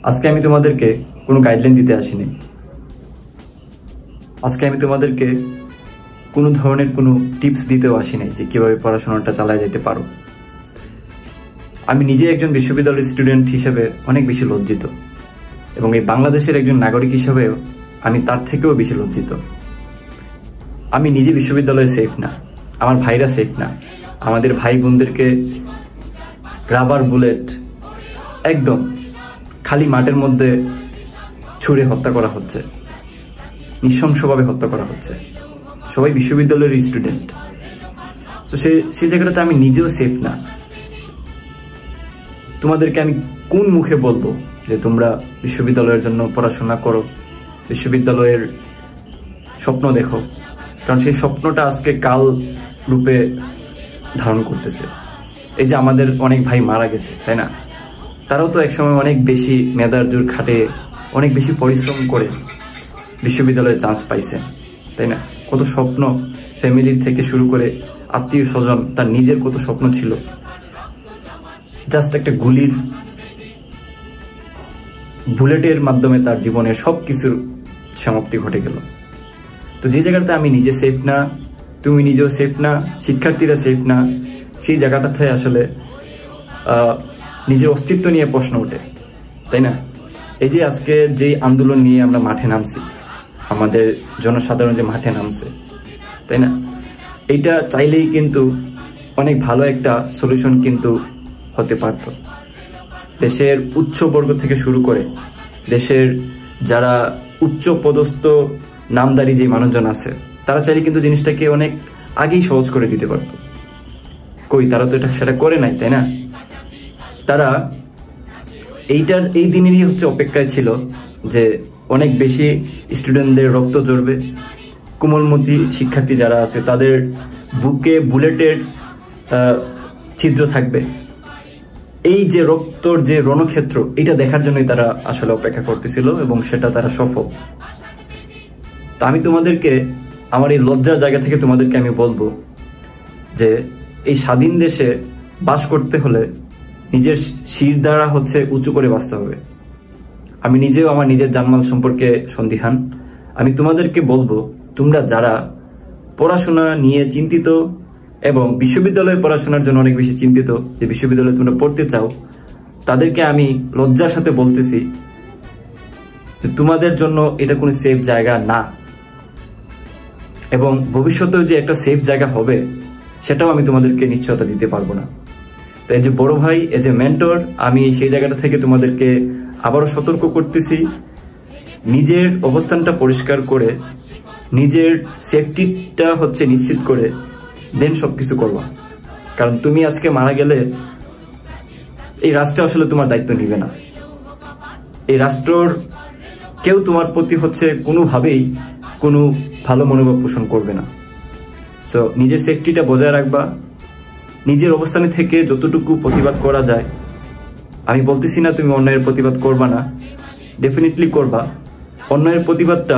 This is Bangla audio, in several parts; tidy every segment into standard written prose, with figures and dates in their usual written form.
আজকে আমি তোমাদেরকে কোনো গাইডলাইন দিতে আসিনি। আজকে আমি তোমাদেরকে কোনো ধরনের কোনো টিপস দিতেও আসিনি যে কিভাবে পড়াশোনাটা চালায় যেতে পারো। আমি নিজে একজন বিশ্ববিদ্যালয়ের স্টুডেন্ট হিসেবে অনেক বেশি লজ্জিত, এবং এই বাংলাদেশের একজন নাগরিক হিসেবেও আমি তার থেকেও বেশি লজ্জিত। আমি নিজে বিশ্ববিদ্যালয়ে সেফ না, আমার ভাইরা সেফ না। আমাদের ভাই বোনদেরকে রাবার বুলেট একদম খালি মাঠের মধ্যে ছুঁড়ে হত্যা করা হচ্ছে, নৃশংসভাবে হত্যা করা হচ্ছে। সবাই বিশ্ববিদ্যালয়ের স্টুডেন্ট, তো সেই জায়গাটাতে আমি নিজেও সেফ না। তোমাদেরকে আমি কোন মুখে বলবো যে তোমরা বিশ্ববিদ্যালয়ের জন্য পড়াশোনা করো, বিশ্ববিদ্যালয়ের স্বপ্ন দেখো? কারণ সেই স্বপ্নটা আজকে কাল রূপে ধারণ করতেছে। এই যে আমাদের অনেক ভাই মারা গেছে, তাই না? তারাও তো একসময় অনেক বেশি মেধার জোর খাটে, অনেক বেশি পরিশ্রম করে বিশ্ববিদ্যালয়ে চান্স পাইছে, তাই না? কত স্বপ্ন, ফ্যামিলির থেকে শুরু করে আত্মীয় স্বজন, তার নিজের কত স্বপ্ন ছিল। জাস্ট একটা গুলির বুলেটের মাধ্যমে তার জীবনের সব কিছুর সমাপ্তি ঘটে গেল। তো যে জায়গাটাতে আমি নিজে সেফ না, তুমি নিজেও সেফ না, শিক্ষার্থীরা সেফ না, সেই জায়গাটাতে আসলে নিজের অস্তিত্ব নিয়ে প্রশ্ন ওঠে, তাই না? এই যে আজকে যে আন্দোলন নিয়ে আমরা মাঠে নামছি, আমাদের জনসাধারণ যে মাঠে নামছে, তাই না? এইটা চাইলেই কিন্তু অনেক ভালো একটা সলিউশন কিন্তু হতে পারত। দেশের উচ্চবর্গ থেকে শুরু করে দেশের যারা উচ্চ পদস্থ নামদারি যে মানুষজন আছে, তারা চাইলে কিন্তু জিনিসটাকে অনেক আগেই সহজ করে দিতে পারত। কই, তারা তো সেটা করে নাই, তাই না? তারা এই দিনেরই অপেক্ষায় ছিল যে অনেক বেশি স্টুডেন্টদের রক্ত ঝরবে, কোমলমতি শিক্ষার্থী যারা আছে তাদের বুকে বুলেটের ছিদ্র থাকবে। এই যে রক্তর যে রণক্ষেত্র, এটা দেখার জন্যই তারা আসলে অপেক্ষা করতেছিল, এবং সেটা তারা সফল। তা আমি তোমাদেরকে আমার এই লজ্জার জায়গা থেকে তোমাদেরকে আমি বলবো যে এই স্বাধীন দেশে বাস করতে হলে নিজের শির দ্বারা উঁচু করে বাঁচতে হবে। আমি নিজেও আমার নিজের জানমাল সম্পর্কে সন্দিহান। আমি তোমাদেরকে বলবো, তোমরা যারা পড়াশোনা নিয়ে চিন্তিত এবং বিশ্ববিদ্যালয়ে পড়াশোনার জন্য অনেক বেশি চিন্তিত, যে বিশ্ববিদ্যালয়ে তোমরা পড়তে চাও, তাদেরকে আমি লজ্জার সাথে বলতেছি যে তোমাদের জন্য এটা কোনো সেফ জায়গা না, এবং ভবিষ্যতেও যে একটা সেফ জায়গা হবে সেটাও আমি তোমাদেরকে নিশ্চয়তা দিতে পারবো না। তো এই যে বড় ভাই, এই যে মেন্টর, আমি সেই জায়গাটা থেকে তোমাদেরকে আবারও সতর্ক করতেছি, নিজের অবস্থানটা পরিষ্কার করে, নিজের সেফটিটা নিশ্চিত করে দেন সবকিছু করবা। কারণ তুমি আজকে মারা গেলে এই রাষ্ট্র আসলে তোমার দায়িত্ব নিবে না। এই রাষ্ট্রর কেউ তোমার প্রতি কোনোভাবেই কোনো ভালো মনোভাব পোষণ করবে না। সো নিজের সেফটিটা বজায় রাখবা, নিজের অবস্থানে থেকে যতটুকু প্রতিবাদ করা যায়। আমি বলতেছি না তুমি অন্যায়ের প্রতিবাদ করবা না, ডেফিনেটলি করবা। অন্যায়ের প্রতিবাদটা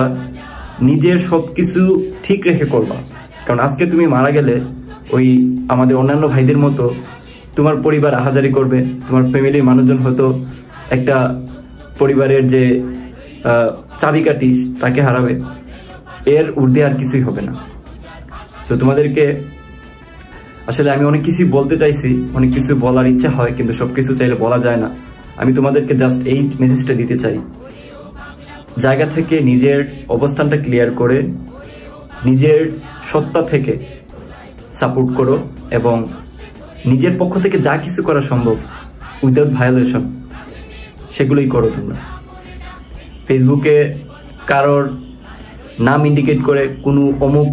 নিজের সবকিছু ঠিক রেখে করবা। কারণ আজকে তুমি মারা গেলে ওই আমাদের অন্যান্য ভাইদের মতো তোমার পরিবার আহাজারি করবে, তোমার ফ্যামিলির মানুষজন হয়তো একটা পরিবারের যে চাবিকাঠি তাকে হারাবে, এর ঊর্ধ্বে আর কিছুই হবে না। তো তোমাদেরকে আসলে আমি অনেক কিছু বলতে চাইছি, অনেক কিছু বলার ইচ্ছা হয়, কিন্তু সবকিছু চাইলে বলা যায় না। আমি তোমাদেরকে জাস্ট এই মেসেজটা দিতে চাই, জায়গা থেকে নিজের অবস্থানটা ক্লিয়ার করে নিজের সত্তা থেকে সাপোর্ট করো, এবং নিজের পক্ষ থেকে যা কিছু করা সম্ভব উইদাউট ভায়োলেশন সেগুলোই করো। তোমরা ফেসবুকে কারোর নাম ইন্ডিকেট করে, কোনো অমুক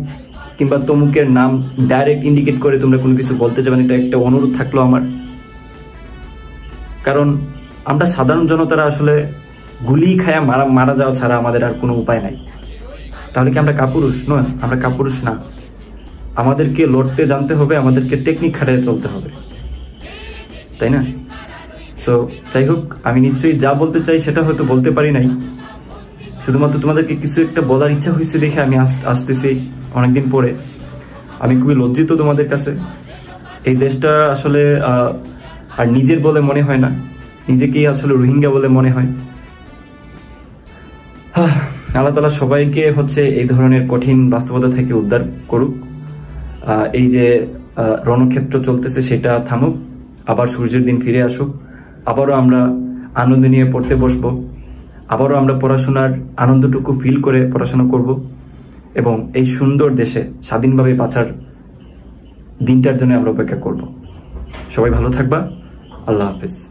কিংবা তমুকের নাম ডাইরেক্ট ইন্ডিকেট করে তোমরা কোনো কিছু বলতে যাবেন, এটা একটা অনুরোধ থাকলো আমার। কারণ আমরা সাধারণ জনতারা আসলে গুলি খায়া মারা যাওয়া ছাড়া আমাদের আর কোনো উপায় নাই। তাহলে কি আমরা কাপুরুষ নয়? আমরা কাপুরুষ না। আমাদেরকে লড়তে জানতে হবে, আমাদেরকে টেকনিক খাটিয়ে চলতে হবে, তাই না? সো যাই হোক, আমি নিশ্চয়ই যা বলতে চাই সেটা হয়তো বলতে পারি নাই। শুধুমাত্র তোমাদেরকে কিছু একটা বলার ইচ্ছা হয়েছে দেখে আমি আসতেছি অনেকদিন পরে। আমি খুবই লজ্জিত তোমাদের কাছে। এই দেশটা আসলে আর নিজের বলে মনে হয় না, নিজেকেই আসলে রোহিঙ্গা বলে মনে হয়। আল্লাহ তাআলা সবাইকে হচ্ছে এই ধরনের কঠিন বাস্তবতা থেকে উদ্ধার করুক। এই যে রণক্ষেত্র চলতেছে সেটা থামুক, আবার সূর্যের দিন ফিরে আসুক, আবারও আমরা আনন্দ নিয়ে পড়তে বসবো, আবারও আমরা পড়াশোনার আনন্দটুকু ফিল করে পড়াশোনা করব এবং এই সুন্দর দেশে স্বাধীনভাবে বাঁচার দিনটার জন্য আমরা অপেক্ষা করব। সবাই ভালো থাকবা। আল্লাহ হাফেজ।